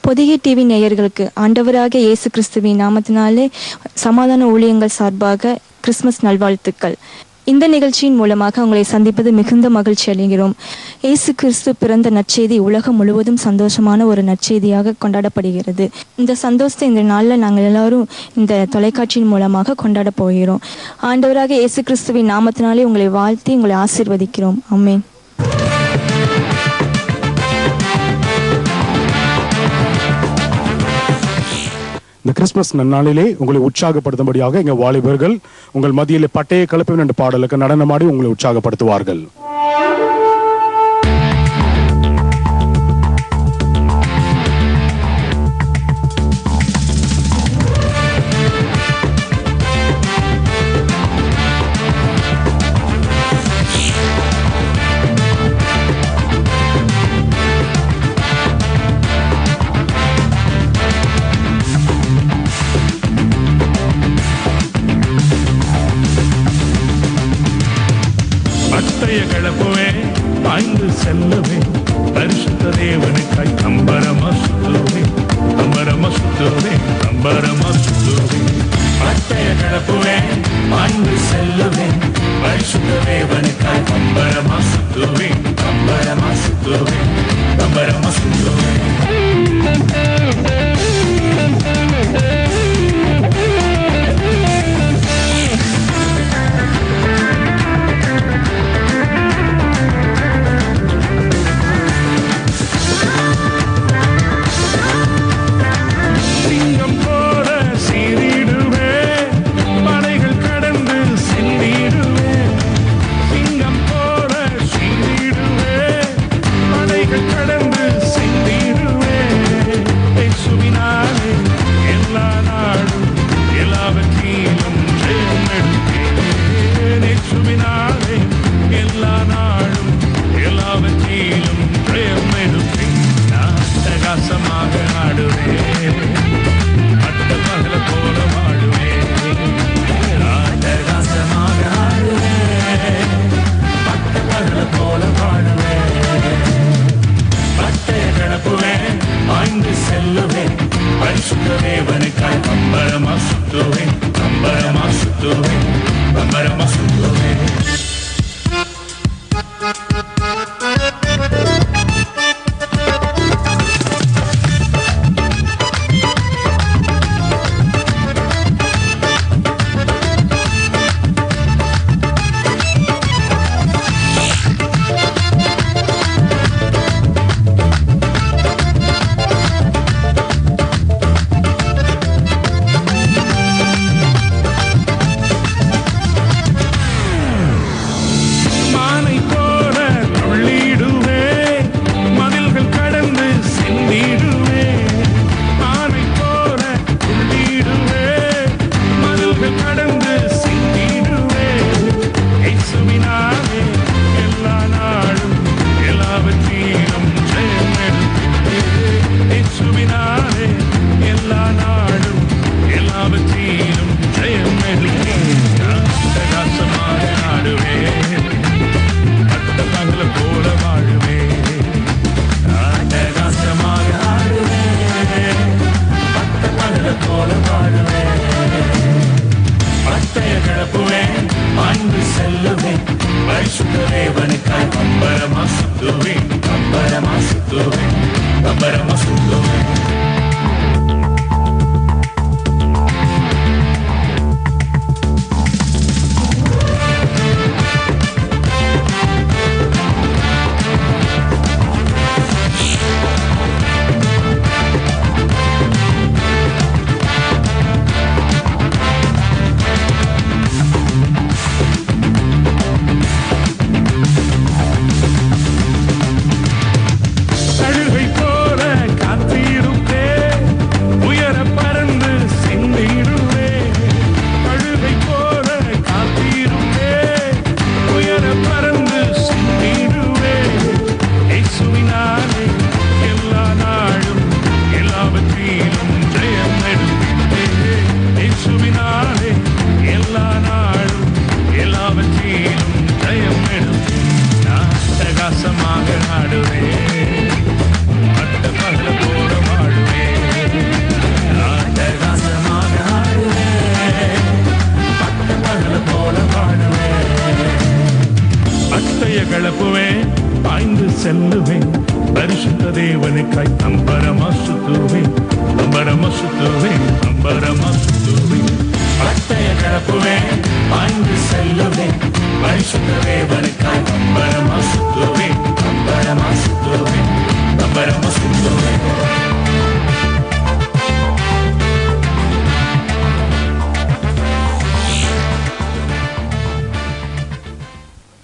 Pothigai TV நேயர்களுக்கு ஆண்டவராக இயேசு கிறிஸ்துவின் நாமத்தினாலே சமாதான ஊழியங்கள் சார்பாக கிறிஸ்துமஸ் நல்வாழ்த்துக்கள். இந்த நிகழ்ச்சியின் மூலமாக உங்களை சந்திப்பது மிகுந்த மகிழ்ச்சி அடைகிறோம். இயேசு கிறிஸ்து பிறந்த நற்செய்தி உலகம் முழுவதும் சந்தோஷமான ஒரு நற்செய்தியாக கொண்டாடப்படுகிறது. இந்த சந்தோஷத்தை இந்த நாளில் நாங்கள் எல்லாரும் இந்த தொலைக்காட்சியின் மூலமாக கொண்டாட போகிறோம். ஆண்டவராக இயேசு கிறிஸ்துவின் நாமத்தினாலே உங்களை வாழ்த்தி உங்களை ஆசீர்வதிக்கிறோம். ஆமென். இந்த கிறிஸ்துமஸ் நன்னாளிலே உங்களை உற்சாகப்படுத்தும்படியாக எங்கள் வாலிபர்கள் உங்கள் மத்தியிலே பட்டையை கலப்புவேன் என்ற பாடலுக்கு நடனமாடி உங்களை உற்சாகப்படுத்துவார்கள். பாய்ந்து செல்லவே பரிசுத்த தேவனுக்காய் அம்பரமா சுத்துவே, அம்பரமா சுத்துவே, அம்பரமா சுத்துவே. பட்டய கடப்புவே பாய்ந்து செல்லவே பரிசுத்த தேவனுக்காய் அம்பரமா சுத்துவே, அம்பரமா சுத்துவே, அம்பரமா சுத்துவே. போல காத்திருப்பே அம்பரமா சுத்துவேன் அம்பரமா சுத்துவேன் அம்பரமா சுத்துவேன் பட்டய கிளப்புவேன் பாய்ந்து செல்லுவேன் பரிசுத்த தேவனுக்காய் அம்பரமா சுத்துவேன் அம்பரமா சுத்துவேன் அம்பரமா சுத்துவேன்.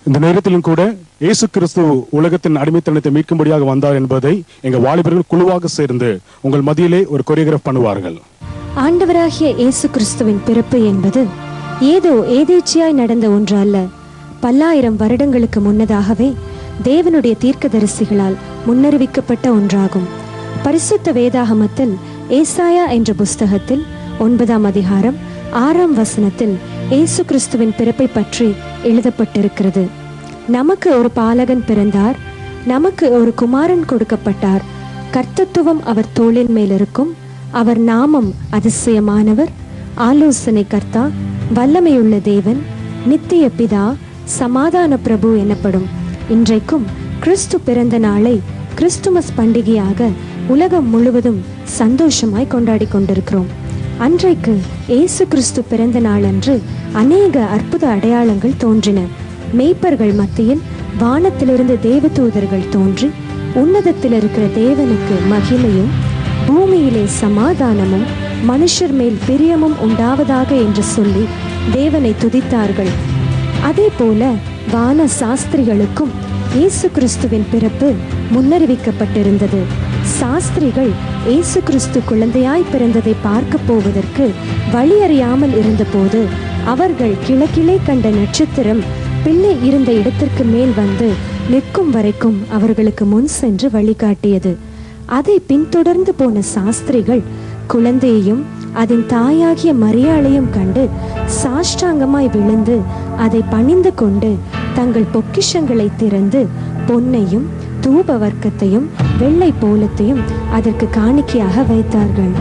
இந்த நேரத்திலும் கூட இயேசு கிறிஸ்து உலகத்தின் அடிமைத்தனத்தை மீட்கும்படியாக வந்தார் என்பதை எங்க வாலிபர்கள் குழுவாக சேர்ந்து உங்கள் மத்தியிலே ஒரு கொரியோகிராஃப் பண்ணுவார்கள். ஆண்டவராகிய இயேசு கிறிஸ்துவின் பிறப்பு என்பது ஏதோ ஏதேச்சியாய் நடந்த ஒன்று அல்ல. பல்லாயிரம் வருடங்களுக்கு முன்னதாகவே தேவனுடைய தீர்க்கதரிசிகளால் முன்னறிவிக்கப்பட்ட ஒன்றாகும். பரிசுத்த வேதாகமத்தில் ஏசாயா என்ற புஸ்தகத்தில் 9ஆம் அதிகாரம் 6ஆம் வசனத்தில் இயேசு கிறிஸ்துவின் பிறப்பை பற்றி எழுதப்பட்டிருக்கிறது. நமக்கு ஒரு பாலகன் பிறந்தார், நமக்கு ஒரு குமாரன் கொடுக்கப்பட்டார், கர்த்தத்துவம் அவர் தோளின் மேல் இருக்கும், அவர் நாமம் அதிசயமானவர், ஆலோசனை கர்த்தா, வல்லமையுள்ள தேவன், நித்திய பிதா, சமாதான பிரபு எனப்படும். இன்றைக்கும் கிறிஸ்து பிறந்த நாளை கிறிஸ்துமஸ் பண்டிகையாக உலகம் முழுவதும் சந்தோஷமாய் கொண்டாடி கொண்டிருக்கிறோம். அன்றைக்கு இயேசு கிறிஸ்து பிறந்த நாளன்று அநேக அற்புத அடையாளங்கள் தோன்றின. மேய்ப்பர்கள் மத்தியில் வானத்திலிருந்து தேவதூதர்கள் தோன்றி உன்னதத்தில் இருக்கிற தேவனுக்கு மகிமையும் பூமியிலே சமாதானமும் மனுஷர் மேல் பிரியமும் உண்டாவதாக என்று சொல்லி தேவனை துதித்தார்கள். அதே போல வான சாஸ்திரிகளுக்கும் இயேசு கிறிஸ்துவின் பிறப்பு முன்னறிவிக்கப்பட்டிருந்தது. சாஸ்திரிகள் இயேசு கிறிஸ்து குழந்தையாய் பிறந்ததை பார்க்க போவதற்கு வழி அறியாமல் இருந்தபோது அவர்கள் கிழக்கிலே கண்ட நட்சத்திரம் பிள்ளை இருந்த இடத்திற்கு மேல் வந்து நிற்கும் வரைக்கும் அவர்களுக்கு முன் சென்று வழிகாட்டியது. அதை பின்தொடர்ந்து போன சாஸ்திரிகள் குழந்தையையும் அதன் தாயாகிய மரியாளையும் கண்டு சாஷ்டாங்கமாய் விழுந்து அதை பணிந்து கொண்டு தங்கள் பொக்கிஷங்களை திறந்து பொன்னையும் தூப வர்க்கத்தையும் வெள்ளை போலத்தையும் அதற்கு காணிக்கையாக வைத்தார்கள்.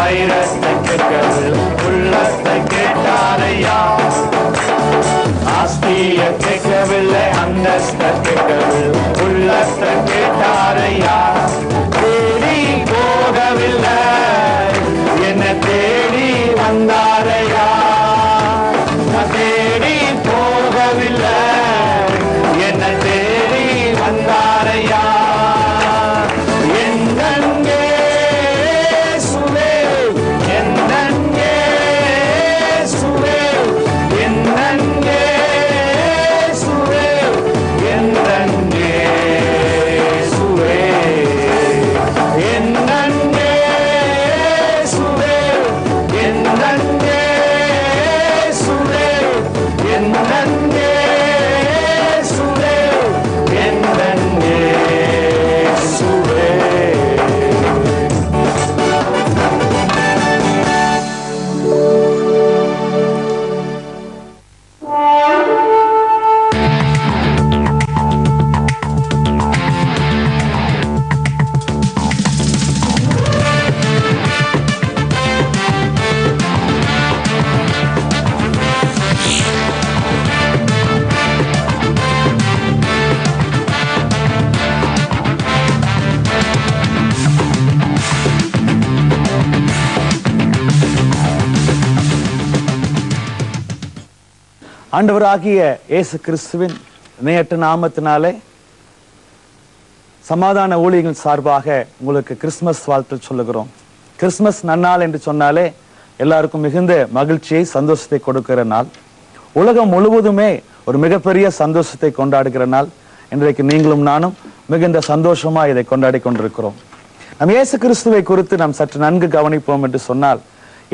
வைரத்தை கேட்கவில்லை, உள்ளத்தை கேட்டாரையா. ஆஸ்திய கேட்கவில்லை, அந்தஸ்தை கேட்கவில்லை, உள்ளத்தை கேட்டாரையா. தேடி போகவில்லை, என்ன தேடி வந்தாரையா. தேடி போகவில்லை, என்ன தேடி வந்தாரையா. ஆண்டவராகிய இயேசு கிறிஸ்துவின் நேற்று நாமத்தினாலே சமாதான ஊழியர்கள் சார்பாக உங்களுக்கு கிறிஸ்துமஸ் வாழ்த்து சொல்லுகிறோம். கிறிஸ்துமஸ் நன்னாள் என்று சொன்னாலே எல்லாருக்கும் மிகுந்த மகிழ்ச்சியை, சந்தோஷத்தை கொடுக்கிற நாள். உலகம் முழுவதுமே ஒரு மிகப்பெரிய சந்தோஷத்தை கொண்டாடுகிற நாள். இன்றைக்கு நீங்களும் நானும் மிகுந்த சந்தோஷமா இதை கொண்டாடி கொண்டிருக்கிறோம். நம் இயேசு கிறிஸ்துவை குறித்து நாம் சற்று நன்கு கவனிப்போம் என்று சொன்னால்,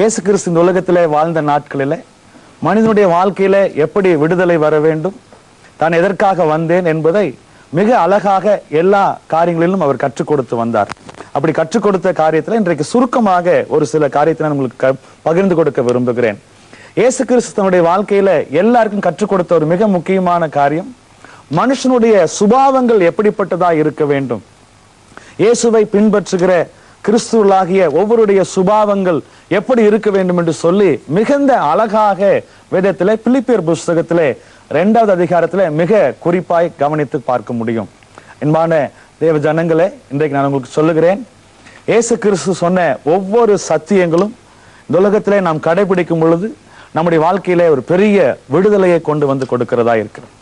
இயேசு கிறிஸ்து இந்த உலகத்திலே வாழ்ந்த நாட்களிலே மனிதனுடைய வாழ்க்கையில எப்படி விடுதலை வர வேண்டும், தான் எதற்காக வந்தேன் என்பதை மிக அழகாக எல்லா காரியங்களிலும் அவர் கற்றுக் கொடுத்து வந்தார். அப்படி கற்றுக் கொடுத்த காரியத்துல இன்றைக்கு சுருக்கமாக ஒரு சில காரியத்தை நான் உங்களுக்கு பகிர்ந்து கொடுக்க விரும்புகிறேன். இயேசு கிறிஸ்து தன்னுடைய வாழ்க்கையில எல்லாருக்கும் கற்றுக் கொடுத்த ஒரு மிக முக்கியமான காரியம், மனுஷனுடைய சுபாவங்கள் எப்படிப்பட்டதா இருக்க வேண்டும். இயேசுவை பின்பற்றுகிற கிறிஸ்துவலாகிய ஒவ்வொருடைய சுபாவங்கள் எப்படி இருக்க வேண்டும் என்று சொல்லி மிகுந்த அழகாக வேதத்திலே பிலிப்பியர் புஸ்தகத்திலே 2வது அதிகாரத்திலே மிக குறிப்பாய் கவனித்து பார்க்க முடியும். அன்பான தேவ ஜனங்களே, இன்றைக்கு நான் உங்களுக்கு சொல்லுகிறேன், இயேசு கிறிஸ்து சொன்ன ஒவ்வொரு சத்தியங்களும் இந்த உலகத்திலே நாம் கடைபிடிக்கும் பொழுது நம்முடைய வாழ்க்கையிலே ஒரு பெரிய விடுதலையை கொண்டு வந்து கொடுக்கிறதா இருக்கிறது.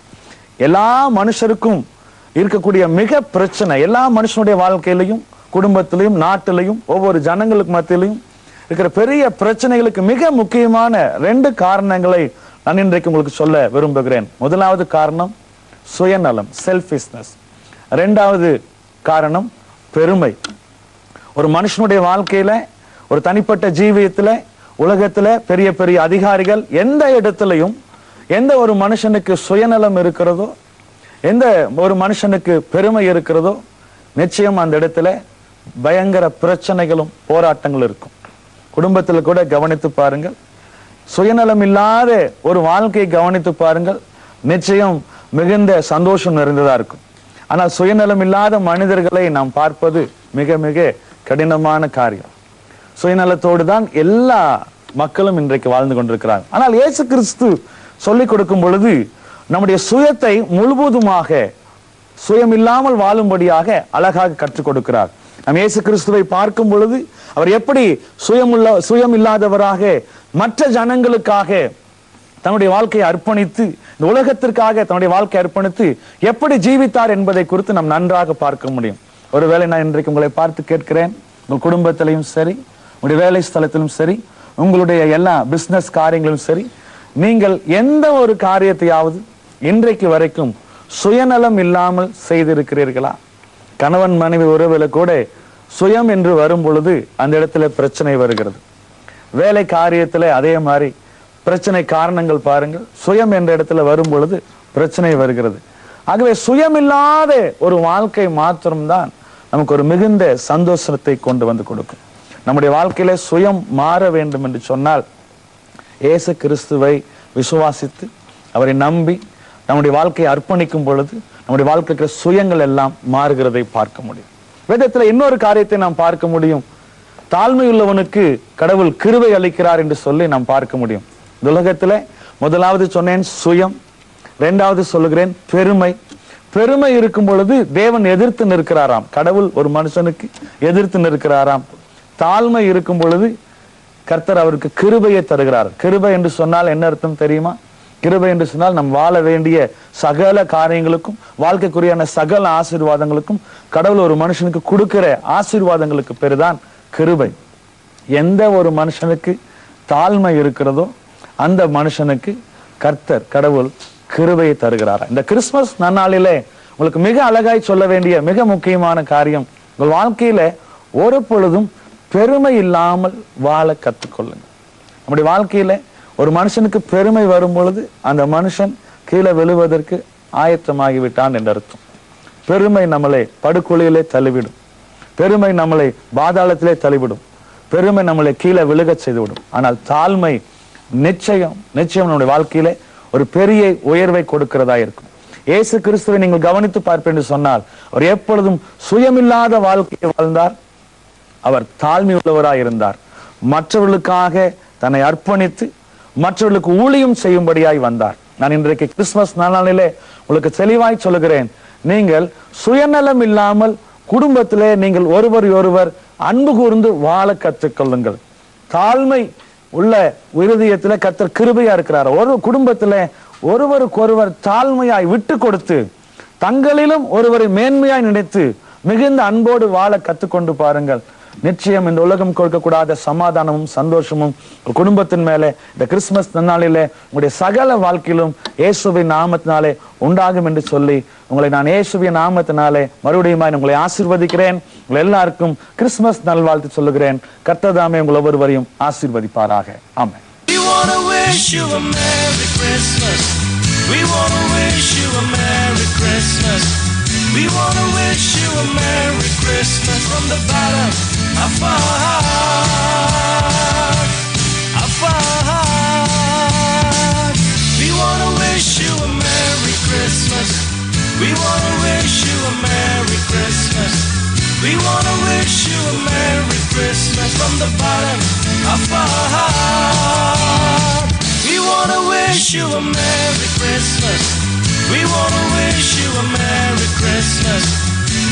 எல்லா மனுஷருக்கும் இருக்கக்கூடிய மிக பிரச்சனை, எல்லா மனுஷனுடைய வாழ்க்கையிலையும், குடும்பத்திலையும், நாட்டிலையும், ஒவ்வொரு ஜனங்களுக்கு மத்தியிலையும் இருக்கிற பெரிய பிரச்சனைகளுக்கு மிக முக்கியமான 2 காரணங்களை நான் இன்றைக்கு உங்களுக்கு சொல்ல விரும்புகிறேன். முதலாவது காரணம் சுயநலம், செல்ஃபிஷ்னஸ். 2வது காரணம் பெருமை. ஒரு மனுஷனுடைய வாழ்க்கையில, ஒரு தனிப்பட்ட ஜீவியத்துல, உலகத்துல பெரிய பெரிய அதிகாரிகள் எந்த இடத்திலையும் எந்த ஒரு மனுஷனுக்கு சுயநலம் இருக்கிறதோ, எந்த ஒரு மனுஷனுக்கு பெருமை இருக்கிறதோ, நிச்சயம் அந்த இடத்துல பயங்கர பிரச்சனைகளும் போராட்டங்களும் இருக்கும். குடும்பத்தில் கூட கவனித்து பாருங்கள், சுயநலம் இல்லாத ஒரு வாழ்க்கையை கவனித்து பாருங்கள், நிச்சயம் மிகுந்த சந்தோஷம் நிறைந்ததா இருக்கும். ஆனால் சுயநலம் இல்லாத மனிதர்களை நாம் பார்ப்பது மிக மிக கடினமான காரியம். சுயநலத்தோடு தான் எல்லா மக்களும் இன்றைக்கு வாழ்ந்து கொண்டிருக்கிறார். ஆனால் இயேசு கிறிஸ்து சொல்லிக் கொடுக்கும் பொழுது நம்முடைய சுயத்தை முழுவதுமாக சுயமில்லாமல் வாழும்படியாக அழகாக கற்றுக் கொடுக்கிறார். நம் இயேசு கிறிஸ்துவை பார்க்கும் பொழுது அவர் எப்படி சுயம் இல்லாதவராக மற்ற ஜனங்களுக்காக தன்னுடைய வாழ்க்கையை அர்ப்பணித்து, இந்த உலகத்திற்காக தன்னுடைய வாழ்க்கையை அர்ப்பணித்து எப்படி ஜீவித்தார் என்பதை குறித்து நாம் நன்றாக பார்க்க முடியும். ஒருவேளை நான் இன்றைக்கு உங்களை பார்த்து கேட்கிறேன், உங்கள் குடும்பத்திலையும் சரி, உங்களுடைய வேலை ஸ்தலத்திலும் சரி, உங்களுடைய எல்லா பிசினஸ் காரியங்களும் சரி, நீங்கள் எந்த ஒரு காரியத்தையாவது இன்றைக்கு வரைக்கும் சுயநலம் இல்லாமல் செய்திருக்கிறீர்களா? கணவன் மனைவி உறவுல கூட சுயம் என்று வரும் பொழுது அந்த இடத்துல பிரச்சனை வருகிறது. வேலை காரியத்துல அதே மாதிரி பிரச்சனை காரணங்கள் பாருங்கள், சுயம் என்ற இடத்துல வரும் பொழுது பிரச்சனை வருகிறது. ஆகவே சுயமில்லாத ஒரு வாழ்க்கை மாத்திரம்தான் நமக்கு ஒரு மிகுந்த சந்தோஷத்தை கொண்டு வந்து கொடுக்கும். நம்முடைய வாழ்க்கையில சுயம் மாற வேண்டும் என்று சொன்னால் இயேசு கிறிஸ்துவை விசுவாசித்து அவரை நம்பி நம்முடைய வாழ்க்கையை அர்ப்பணிக்கும் பொழுது நம்முடைய வாழ்க்கைக்கு சுயங்கள் எல்லாம் மாறுகிறதை பார்க்க முடியும். வேதத்துல இன்னொரு காரியத்தை நாம் பார்க்க முடியும். தாழ்மை உள்ளவனுக்கு கடவுள் கிருபை அளிக்கிறார் என்று சொல்லி நாம் பார்க்க முடியும். இந்த உலகத்துல முதலாவது சொன்னேன் சுயம், இரண்டாவது சொல்லுகிறேன் பெருமை. பெருமை இருக்கும் பொழுது தேவன் எதிர்த்து நிற்கிறாராம். கடவுள் ஒரு மனுஷனுக்கு எதிர்த்து நிற்கிறாராம். தாழ்மை இருக்கும் பொழுது கர்த்தர் அவருக்கு கிருபையை தருகிறார். கிருபை என்று சொன்னால் என்ன அர்த்தம் தெரியுமா? கிருபை என்று சொன்னால் நம் வாழ வேண்டிய சகல காரியங்களுக்கும் வாழ்க்கைக்குரியான சகல ஆசீர்வாதங்களுக்கும் கடவுள் ஒரு மனுஷனுக்கு கொடுக்கிற ஆசீர்வாதங்களுக்கு பேருதான் கிருபை. எந்த ஒரு மனுஷனுக்கு தாழ்மை இருக்கிறதோ அந்த மனுஷனுக்கு கர்த்தர் கடவுள் கிருபையை தருகிறார். இந்த கிறிஸ்துமஸ் நன்னாளிலே உங்களுக்கு மிக அழகாய் சொல்ல வேண்டிய மிக முக்கியமான காரியம், உங்கள் வாழ்க்கையில ஒரு பொழுதும் பெருமை இல்லாமல் வாழ கற்றுக்கொள்ளுங்க. நம்முடைய வாழ்க்கையில ஒரு மனுஷனுக்கு பெருமை வரும் பொழுது அந்த மனுஷன் கீழே விழுவதற்கு ஆயத்தமாகிவிட்டான் என்று அர்த்தம். பெருமை நம்மளை படுகொலியிலே தள்ளிவிடும். பெருமை நம்மளை பாதாளத்திலே தள்ளிவிடும். பெருமை நம்மளை கீழே விழுக செய்துவிடும். ஆனால் தாழ்மை நிச்சயம் நம்முடைய வாழ்க்கையிலே ஒரு பெரிய உயர்வை கொடுக்கிறதா இருக்கும். இயேசு கிறிஸ்துவை நீங்கள் கவனித்து பார்ப்பேன் என்று சொன்னால் அவர் எப்பொழுதும் சுயமில்லாத வாழ்க்கையை வாழ்ந்தார். அவர் தாழ்மை உள்ளவராய் இருந்தார். மற்றவர்களுக்காக தன்னை அர்ப்பணித்து மற்றவர்களுக்கு ஊழியம் செய்யும்படியாய் வந்தார். நான் இன்றைக்கு கிறிஸ்துமஸ் நாளிலே உங்களுக்கு தெளிவாய் சொல்லுகிறேன், நீங்கள் சுயநலம் இல்லாமல் குடும்பத்திலே நீங்கள் ஒருவர் அன்பு கூர்ந்து வாழ கற்றுக்கொள்ளுங்கள். தாழ்மை உள்ள இருதயத்திலே கர்த்தர் கிருபையா இருக்கிறார். ஒரு குடும்பத்திலே ஒருவருக்கொருவர் தாழ்மையாய் விட்டு கொடுத்து தங்களிலும் ஒருவரை மேன்மையாய் நினைத்து மிகுந்த அன்போடு வாழ கற்றுக்கொண்டு பாருங்கள். நிச்சயம் இந்த உலகம் கொடுக்கக்கூடாத சமாதானமும் சந்தோஷமும் குடும்பத்தின் மேலே இந்த கிறிஸ்துமஸ் நன்னாளிலே உங்களுடைய சகல வாழ்க்கையிலும் இயேசுவின் நாமத்தினாலே உண்டாகும் என்று சொல்லி உங்களை நான் இயேசுவின் நாமத்தினாலே மறுபடியும் உங்களை ஆசீர்வதிக்கிறேன். உங்கள் எல்லாருக்கும் கிறிஸ்துமஸ் நல்வாழ்த்து சொல்லுகிறேன். கர்த்தர் தாமே உங்கள் ஒவ்வொருவரையும் ஆசீர்வதிப்பாராக. ஆமென். We want to wish you a Merry Christmas. We want to wish you a Merry Christmas. We want to wish you a Merry Christmas from the bottom of our heart. Of our heart. We want to wish you a Merry Christmas. We want to wish you a Merry Christmas. We want to wish you a Merry Christmas from the bottom of our heart. We want to wish you a Merry Christmas. We want to wish you a Merry Christmas.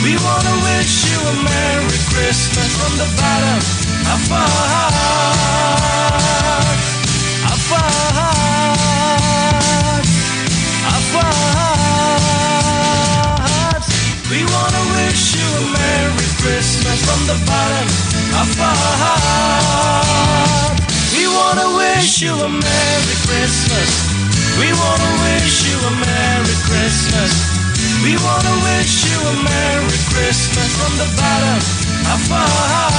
We want to wish you a Merry Christmas from the bottom of our heart. Of our heart. Of our hearts. We want to wish you a Merry Christmas from the bottom of our heart. We want to wish you a Merry Christmas. We want to wish you a Merry Christmas. We want to wish you a Merry Christmas from the bottom of our heart.